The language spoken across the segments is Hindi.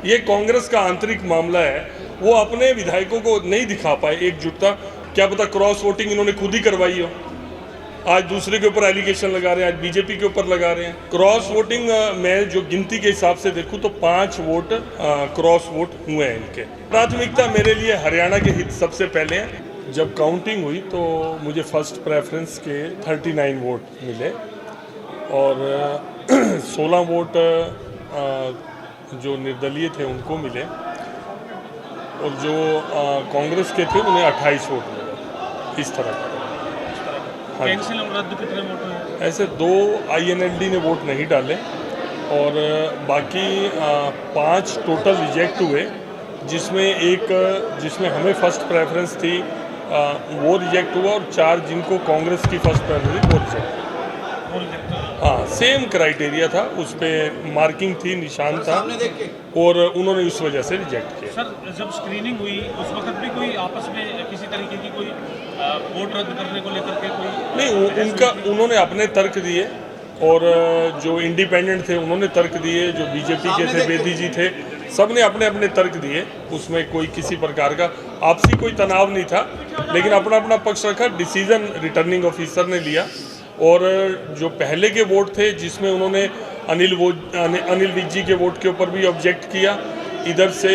ये कांग्रेस का आंतरिक मामला है, वो अपने विधायकों को नहीं दिखा पाए एकजुटता। क्या पता क्रॉस वोटिंग इन्होंने खुद ही करवाई हो, आज दूसरे के ऊपर एलिगेशन लगा रहे हैं, आज बीजेपी के ऊपर लगा रहे हैं। क्रॉस वोटिंग में जो गिनती के हिसाब से देखूं तो 5 वोट क्रॉस वोट हुए हैं इनके। प्राथमिकता मेरे लिए हरियाणा के हित सबसे पहले हैं। जब काउंटिंग हुई तो मुझे फर्स्ट प्रेफरेंस के 39 वोट मिले और 16 वोट जो निर्दलीय थे उनको मिले और जो कांग्रेस के थे उन्हें 28 वोट मिले। इस तरह का कैंसिल और रद्द कितने वोट हुए? ऐसे 2 INLD ने वोट नहीं डाले और बाकी 5 टोटल रिजेक्ट हुए, जिसमें हमें फर्स्ट प्रेफरेंस थी वो रिजेक्ट हुआ और 4 जिनको कांग्रेस की फर्स्ट प्रेफरेंस थी वो रिजेक्ट। हाँ, सेम क्राइटेरिया था, उस पर मार्किंग थी, निशान था और उन्होंने इस वजह से रिजेक्ट किया। सर, जब स्क्रीनिंग हुई उस वक्त भी कोई आपस में किसी तरीके की कोई वोट रद्द करने को लेकर के कोई नहीं, उन्होंने अपने तर्क दिए और जो इंडिपेंडेंट थे उन्होंने तर्क दिए, जो बीजेपी के थे बेदी जी थे, सब ने अपने अपने तर्क दिए। उसमें कोई किसी प्रकार का आपसी कोई तनाव नहीं था, लेकिन अपना अपना पक्ष रखा। डिसीजन रिटर्निंग ऑफिसर ने लिया और जो पहले के वोट थे जिसमें उन्होंने अनिल विज जी के वोट के ऊपर भी ऑब्जेक्ट किया, इधर से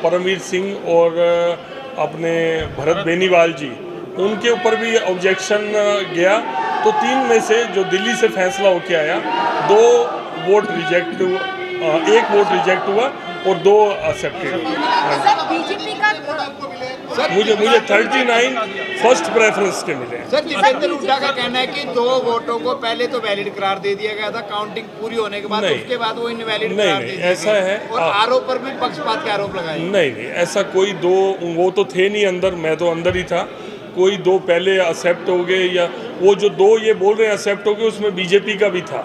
परमवीर सिंह और अपने भरत बेनीवाल जी उनके ऊपर भी ऑब्जेक्शन गया, तो 3 में से जो दिल्ली से फैसला होके आया 2 वोट रिजेक्ट हुआ, 1 वोट रिजेक्ट हुआ और 2 एक्सेप्टेड। मुझे 39 फर्स्ट प्रेफरेंस के मिले। सर, जितेंद्र हुड्डा का कहना है कि 2 वोटों को पहले तो वैलिड करार दे दिया गया था, काउंटिंग पूरी होने के बाद उसके बाद वो इनवैलिड करार दे दिया। ऐसा है और आरोप पर भी पक्षपात के आरोप लगाए। नहीं, ऐसा कोई 2 वो तो थे नहीं अंदर, मैं तो अंदर ही था। कोई 2 पहले एक्सेप्ट हो गए या वो जो 2 ये बोल रहे हैं एक्सेप्ट हो गए, उसमें बीजेपी का भी था।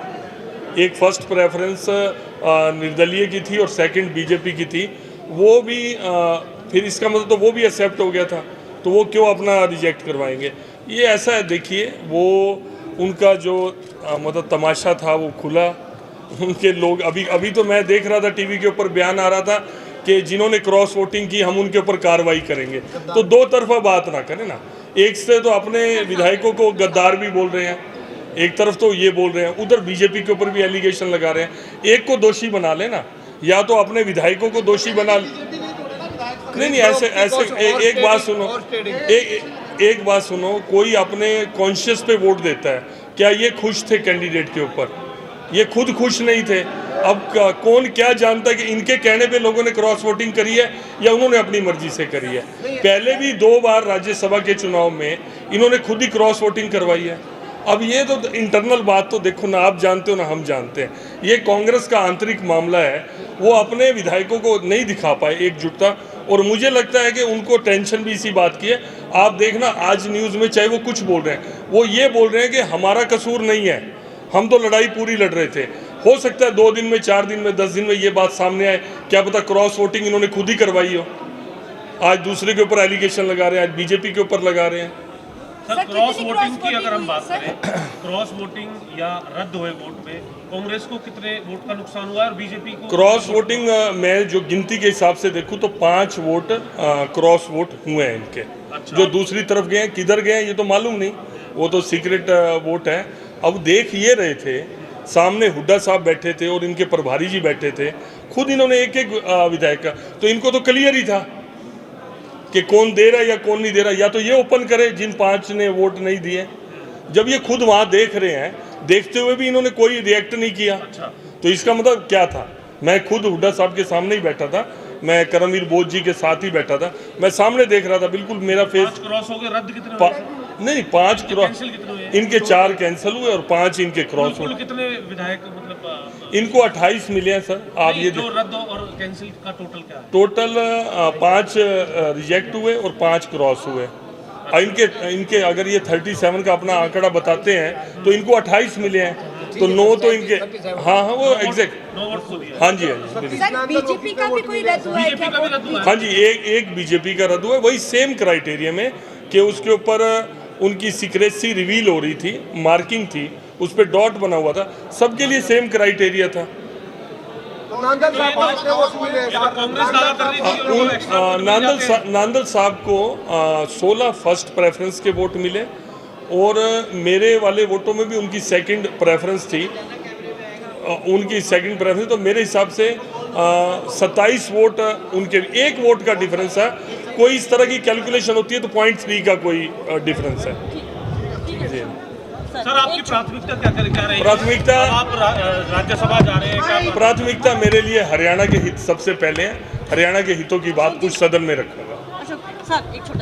एक फर्स्ट प्रेफरेंस निर्दलीय की थी और सेकंड बीजेपी की थी, वो भी फिर इसका मतलब तो वो भी एक्सेप्ट हो गया था, तो वो क्यों अपना रिजेक्ट करवाएंगे। ये ऐसा है, देखिए वो उनका जो मतलब तमाशा था वो खुला। उनके लोग अभी तो मैं देख रहा था टीवी के ऊपर बयान आ रहा था कि जिन्होंने क्रॉस वोटिंग की हम उनके ऊपर कार्रवाई करेंगे। तो 2 तरफा बात ना करें ना, एक से तो अपने विधायकों को गद्दार भी बोल रहे हैं, एक तरफ तो ये बोल रहे हैं, उधर बीजेपी के ऊपर भी एलिगेशन लगा रहे हैं। एक को दोषी बना लेना, या तो अपने विधायकों को दोषी बना। नहीं, ऐसे एक बात सुनो, कोई अपने कॉन्शियस पे वोट देता है, क्या ये खुश थे कैंडिडेट के ऊपर? ये खुद खुश नहीं थे। अब कौन क्या जानता है कि इनके कहने पे लोगों ने क्रॉस वोटिंग करी है या उन्होंने अपनी मर्जी से करी है। पहले भी 2 बार राज्यसभा के चुनाव में इन्होंने खुद ही क्रॉस वोटिंग करवाई है। अब ये तो इंटरनल बात तो देखो ना, आप जानते हो ना हम जानते हैं। ये कांग्रेस का आंतरिक मामला है, वो अपने विधायकों को नहीं दिखा पाए एकजुटता और मुझे लगता है कि उनको टेंशन भी इसी बात की है। आप देखना आज न्यूज़ में चाहे वो कुछ बोल रहे हैं, वो ये बोल रहे हैं कि हमारा कसूर नहीं है, हम तो लड़ाई पूरी लड़ रहे थे। हो सकता है 2 दिन में, 4 दिन में, 10 दिन में ये बात सामने आए, क्या पता क्रॉस वोटिंग इन्होंने खुद ही करवाई हो, आज दूसरे के ऊपर एलिगेशन लगा रहे हैं, आज बीजेपी के ऊपर लगा रहे हैं। सर, क्रॉस वोटिंग की अगर हम बात करें, क्रॉस वोटिंग या रद्द हुए वोट में कांग्रेस को कितने वोट का नुकसान हुआ और बीजेपी को? क्रॉस वोटिंग में जो गिनती के हिसाब से देखूं तो 5 वोट क्रॉस वोट हुए हैं इनके। अच्छा। जो दूसरी तरफ गए हैं, किधर गए हैं ये तो मालूम नहीं, वो तो सीक्रेट वोट है। अब देख ये रहे थे, सामने हुड्डा साहब बैठे थे और इनके प्रभारी जी बैठे थे, खुद इन्होंने एक विधायक का, तो इनको तो क्लियर ही था कि कौन दे रहा है या कौन नहीं दे रहा। या तो ये ओपन करे जिन 5 ने वोट नहीं दिए, जब ये खुद वहाँ देख रहे हैं, देखते हुए भी इन्होंने कोई रिएक्ट नहीं किया। अच्छा। तो इसका मतलब क्या था? मैं खुद हुड्डा साहब के सामने ही बैठा था, मैं करमवीर बोध जी के साथ ही बैठा था, मैं सामने देख रहा था, बिल्कुल मेरा फेस। 5 क्रॉस हो गए, रद्द कितने हुए? नहीं, 5 क्रॉस इनके 4 कैंसिल हुए और 5 इनके क्रॉस हुए। कितने विधायक मतलब इनको 28 मिले हैं सर। आप ये जो रद्द और कैंसिल का टोटल क्या है? टोटल 5 रिजेक्ट हुए और 5 क्रॉस हुए। इनके अगर ये 37 का अपना आंकड़ा बताते हैं तो इनको 28 मिले हैं, तो 9 तो इनके। हाँ वो एग्जैक्ट। हाँ जी, बीजेपी का भी कोई रद्द हुआ है क्या? हाँ जी, एक बीजेपी का रद्द हुआ है, वही सेम क्राइटेरिया में कि उसके ऊपर उनकी सीक्रेसी रिवील हो रही थी, मार्किंग थी, उस पर डॉट बना हुआ था, सबके लिए सेम क्राइटेरिया था। नांदल साहब को कितने वोट मिले? कांग्रेस दावा कर रही थी और एक्स्ट्रा वोट मिल जाते हैं। नांदल साहब को 16 फर्स्ट प्रेफरेंस के वोट मिले और मेरे वाले वोटों में भी उनकी सेकंड प्रेफरेंस थी, तो मेरे हिसाब से 27 वोट उनके, एक वोट का डिफरेंस है। कोई इस तरह की कैलकुलेशन होती है तो 0.3 का कोई डिफरेंस है। जी सर आपकी प्राथमिकता क्या रहेगी? प्राथमिकता, आप राज्यसभा जा रहे हैं क्या? प्राथमिकता मेरे लिए हरियाणा के हित सबसे पहले हैं। हरियाणा के हितों की बात कुछ सदन में रखूंगा। अशोक सर एक छोटा